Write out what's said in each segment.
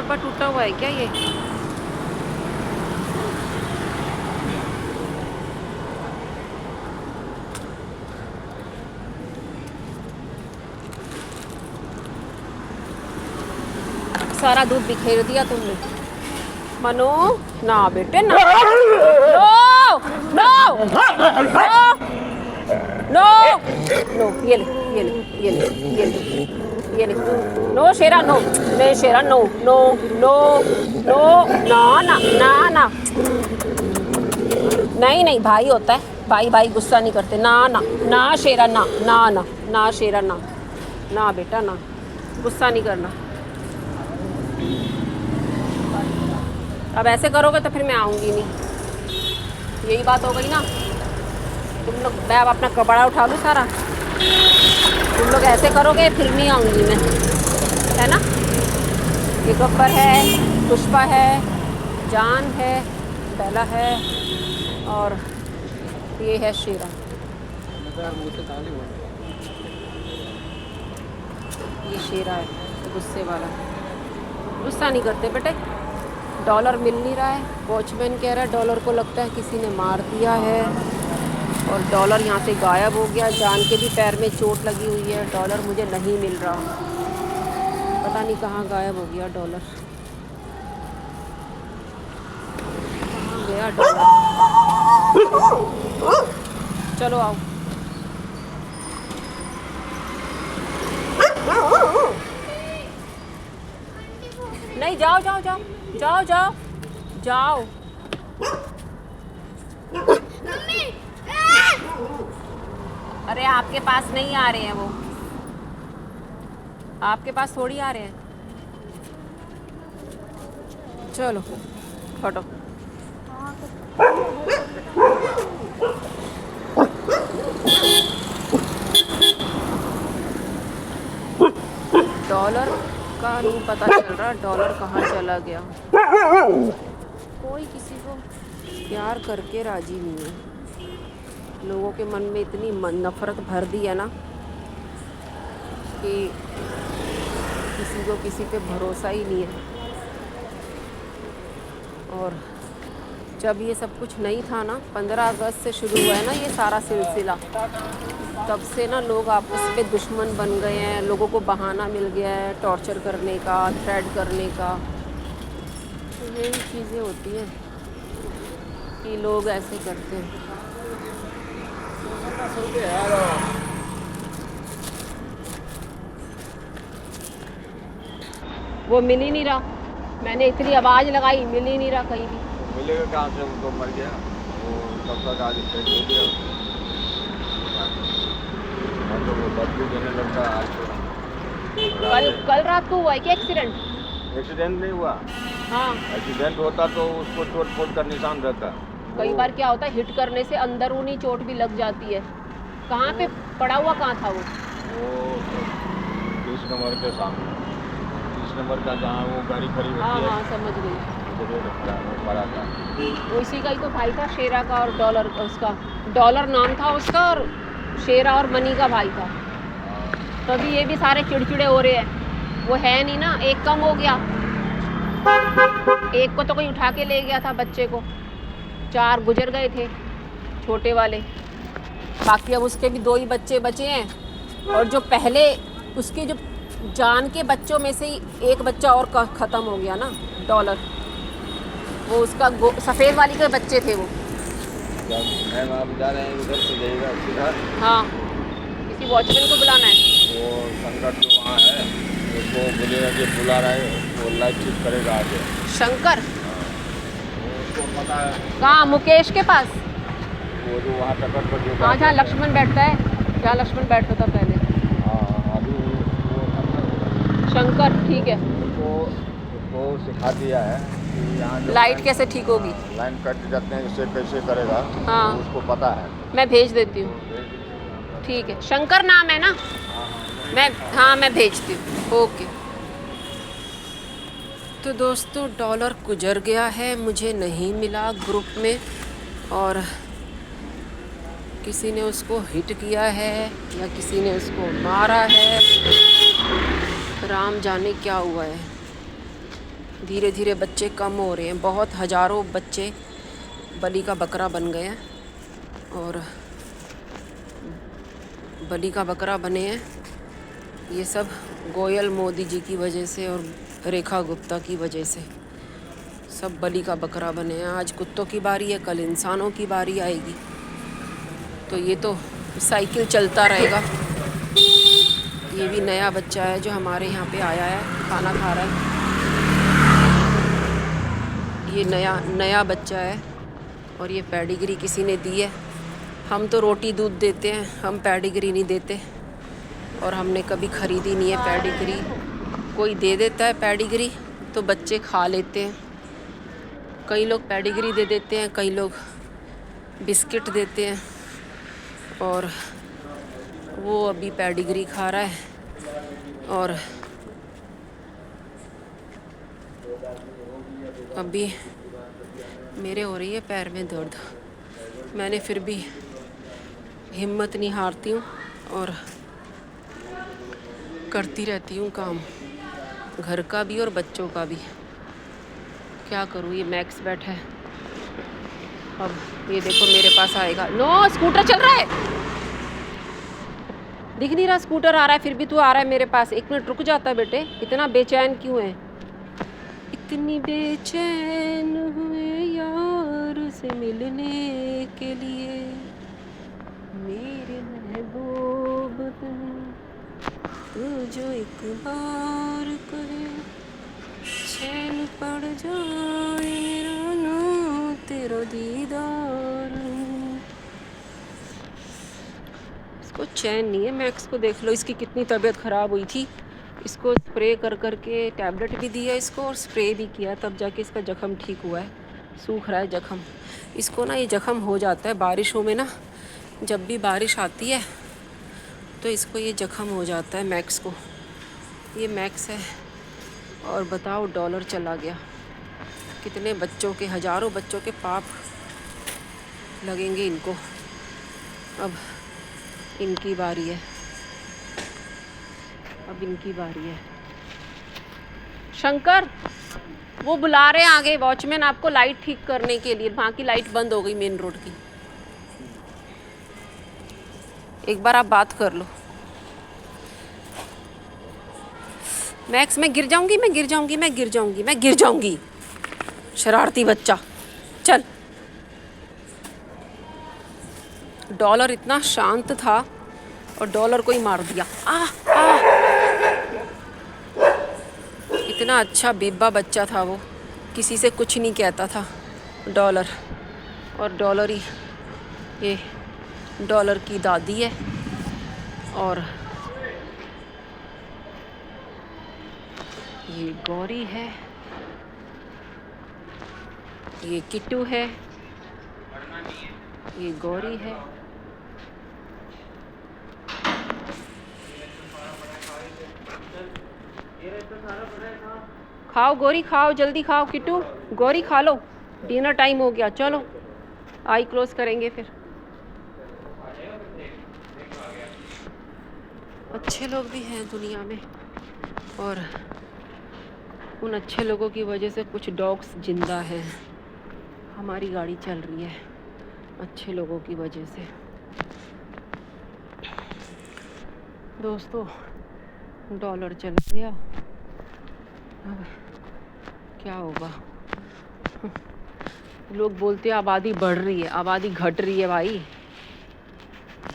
डब्बा टूटा हुआ है क्या ये? सारा दूध बिखेर दिया तुमने। मनु ना बेटे ना। नो नो नो नो, ये ले ये ले ये ले ये ले ये ले। नो शेरा नो, नहीं शेरा नो नो नो नो, ना ना ना ना, नहीं नहीं भाई होता है, भाई भाई गुस्सा नहीं करते। ना ना ना शेरा ना ना ना ना शेरा ना, ना बेटा ना, गुस्सा नहीं करना। अब ऐसे करोगे तो फिर मैं आऊँगी नहीं, यही बात हो गई ना। तुम लोग, मैं अब अपना कपड़ा उठा लूँ सारा, तुम लोग ऐसे करोगे फिर नहीं आऊँगी मैं, है ना। ये गब्बर है, पुष्पा है, जान है, बेला है और ये है शेरा। ये शेरा है गुस्से वाला, गुस्सा नहीं करते बेटे। डॉलर मिल नहीं रहा है, वॉचमैन कह रहा है डॉलर को लगता है किसी ने मार दिया है, और डॉलर यहाँ से गायब हो गया। जान के भी पैर में चोट लगी हुई है, डॉलर मुझे नहीं मिल रहा, पता नहीं कहाँ गायब हो गया डॉलर, कहाँ गया डॉलर। चलो आओ। नहीं जाओ जाओ जाओ जाओ जाओ जाओ। अरे आपके पास नहीं आ रहे हैं वो, आपके पास थोड़ी आ रहे हैं। चलो हटो। डॉलर का नहीं पता चल रहा, डॉलर कहाँ चला गया। कोई किसी को प्यार करके राजी नहीं है, लोगों के मन में इतनी नफरत भर दी है ना कि किसी को किसी पे भरोसा ही नहीं है। और जब ये सब कुछ नहीं था ना, 15 अगस्त से शुरू हुआ है ना ये सारा सिलसिला, तब से ना लोग आपस में दुश्मन बन गए हैं, लोगों को बहाना मिल गया है टॉर्चर करने का, थ्रेड करने का। तो यही चीज़ें होती हैं कि लोग ऐसे करते हैं। वो मिल ही नहीं रहा, मैंने इतनी आवाज़ लगाई, मिल ही नहीं रहा कहीं भी। मिलेगा कहाँ से, वो तो मर गया, वो तब तक आज फेंक दे दिया, तो वो बदबू देने लगता आज। कल रात को हुआ है क्या एक्सीडेंट? एक्सीडेंट नहीं हुआ। हाँ, एक्सीडेंट होता तो उसको चोट फोट का निशान रहता। कई बार क्या होता है हिट करने से अंदरूनी चोट भी लग जाती है। कहाँ पे पड़ा हुआ, कहाँ था वो? 30 नंबर के सामने, 30 नंबर का जहाँ वो गाड़ी खड़ी होती हाँ है। हाँ समझ गई। पड़ा था वो इसी का ही तो भाई था, शेरा का और डॉलर, उसका डॉलर नाम था उसका, और शेरा और मनी का भाई था। तभी ये भी सारे चिड़चिड़े हो रहे हैं। वो है नहीं ना, एक कम हो गया, एक को तो कोई उठा के ले गया था बच्चे को, 4 गुजर गए थे छोटे वाले, बाकी अब उसके भी 2 ही बच्चे बचे हैं। और जो पहले उसके जो जान के बच्चों में से ही एक बच्चा और ख़त्म हो गया ना, डॉलर, वो उसका सफ़ेद वाली के बच्चे थे वो। मैम आप जा रहे हैं उधर से जाइएगा सीधा। हाँ, किसी वॉचमैन को बुलाना है। वो शंकर जो वहाँ है उसको बोलिएगा कि बुला रहा है, वो लाइट ठीक करेगा आगे। शंकर? उसको पता है कहाँ? मुकेश के पास? वो जो वहाँ टक्कर पर जो, हाँ जहाँ लक्ष्मण बैठता है, जहाँ लक्ष्मण बैठता था पहले। हाँ अभी वो शंकर, ठीक है। उसको सिखा दिया है कि यहाँ लाइट कैसे ठीक होगी, लाइन कट जाते हैं इससे कैसे करेगा। हाँ उसको पता है, मैं भेज देती हूँ। ठीक है, शंकर नाम है ना? मैं, हाँ मैं भेजती हूँ। ओके। तो दोस्तों डॉलर गुजर गया है, मुझे नहीं मिला ग्रुप में, और किसी ने उसको हिट किया है या किसी ने उसको मारा है, राम जाने क्या हुआ है। धीरे धीरे बच्चे कम हो रहे हैं, बहुत हज़ारों बच्चे बलि का बकरा बन गए हैं और बलि का बकरा बने हैं। ये सब गोयल मोदी जी की वजह से और रेखा गुप्ता की वजह से सब बलि का बकरा बने हैं। आज कुत्तों की बारी है, कल इंसानों की बारी आएगी। तो ये तो साइकिल चलता रहेगा। ये भी नया बच्चा है जो हमारे यहाँ पे आया है, खाना खा रहा है। ये नया बच्चा है और ये पेडिग्री किसी ने दी है। हम तो रोटी दूध देते हैं, हम पेडिग्री नहीं देते और हमने कभी ख़रीदी नहीं है पेडिग्री। कोई दे देता है पेडिग्री तो बच्चे खा लेते हैं। कई लोग पेडिग्री दे देते हैं, कई लोग बिस्किट देते हैं और वो अभी पेडिग्री खा रहा है और अभी मेरे हो रही है पैर में दर्द। मैंने फिर भी हिम्मत नहीं हारती हूँ और करती रहती हूँ काम, घर का भी और बच्चों का भी। क्या करूँ, ये मैक्स बैठा है। अब ये देखो मेरे पास आएगा। नो, स्कूटर चल रहा है, दिख नहीं रहा स्कूटर आ रहा है, फिर भी तू आ रहा है मेरे पास। 1 मिनट रुक जाता है बेटे, इतना बेचैन क्यों है? इतनी बेचैन हुए यार से मिलने के लिए, मेरे महबूब तू जो एक बार कहे चैन पड़ जाए मेरा ना तेरा दीदार। इसको चैन नहीं है। मैक्स को देख लो, इसकी कितनी तबीयत ख़राब हुई थी। इसको स्प्रे कर के टैबलेट भी दिया इसको और स्प्रे भी किया, तब जाके इसका ज़ख़म ठीक हुआ है। सूख रहा है ज़ख़म। इसको ना ये ज़ख़म हो जाता है बारिशों में ना, जब भी बारिश आती है तो इसको ये ज़ख़म हो जाता है मैक्स को। ये मैक्स है और बताओ डॉलर चला गया। कितने बच्चों के, हज़ारों बच्चों के पाप लगेंगे इनको। अब इनकी बारी है, अब इनकी बारी है। शंकर, वो बुला रहे हैं आगे वॉचमैन आपको लाइट ठीक करने के लिए। वहाँ की लाइट बंद हो गई मेन रोड की। एक बार आप बात कर लो। मैक्स, मैं गिर जाऊंगी, मैं गिर जाऊंगी, मैं गिर जाऊंगी, मैं गिर जाऊंगी। शरारती बच्चा, चल। डॉलर इतना शांत था और डॉलर को ही मार दिया। इतना अच्छा बेबा बच्चा था वो, किसी से कुछ नहीं कहता था डॉलर। और डॉलर ही, ये डॉलर की दादी है और ये गौरी है, ये किट्टू है, ये गौरी है। खाओ गौरी, खाओ, जल्दी खाओ। किट्टू, गौरी खा लो, डिनर टाइम हो गया। चलो आई क्लोज करेंगे फिर। अच्छे लोग भी हैं दुनिया में और उन अच्छे लोगों की वजह से कुछ डॉग्स जिंदा हैं। हमारी गाड़ी चल रही है अच्छे लोगों की वजह से। दोस्तों, डॉलर चला गया, अब क्या होगा? लोग बोलते हैं आबादी बढ़ रही है, आबादी घट रही है भाई।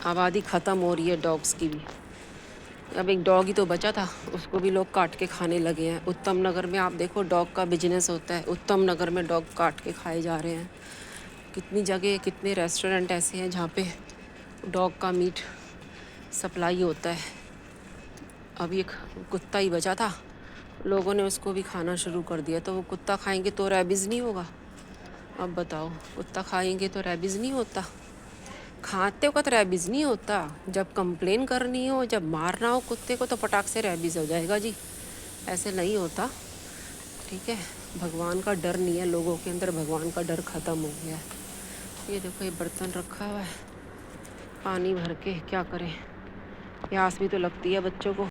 आबादी ख़त्म हो रही है डॉग्स की भी। अब एक डॉग ही तो बचा था, उसको भी लोग काट के खाने लगे हैं। उत्तम नगर में आप देखो डॉग का बिजनेस होता है। उत्तम नगर में डॉग काट के खाए जा रहे हैं। कितनी जगह, कितने रेस्टोरेंट ऐसे हैं जहाँ पे डॉग का मीट सप्लाई होता है। अभी एक कुत्ता ही बचा था, लोगों ने उसको भी खाना शुरू कर दिया। तो वो कुत्ता खाएंगे तो रैबिज़ नहीं होगा? अब बताओ, कुत्ता खाएंगे तो रैबिज़ नहीं होता? खाते वक्त रैबिज़ नहीं होता। जब कंप्लेन करनी हो, जब मारना हो कुत्ते को तो फटाक से रैबिज़ हो जाएगा जी। ऐसे नहीं होता, ठीक है? भगवान का डर नहीं है लोगों के अंदर, भगवान का डर ख़त्म हो गया है। ये देखो, ये बर्तन रखा हुआ है पानी भर के, क्या करें? प्यास भी तो लगती है बच्चों को।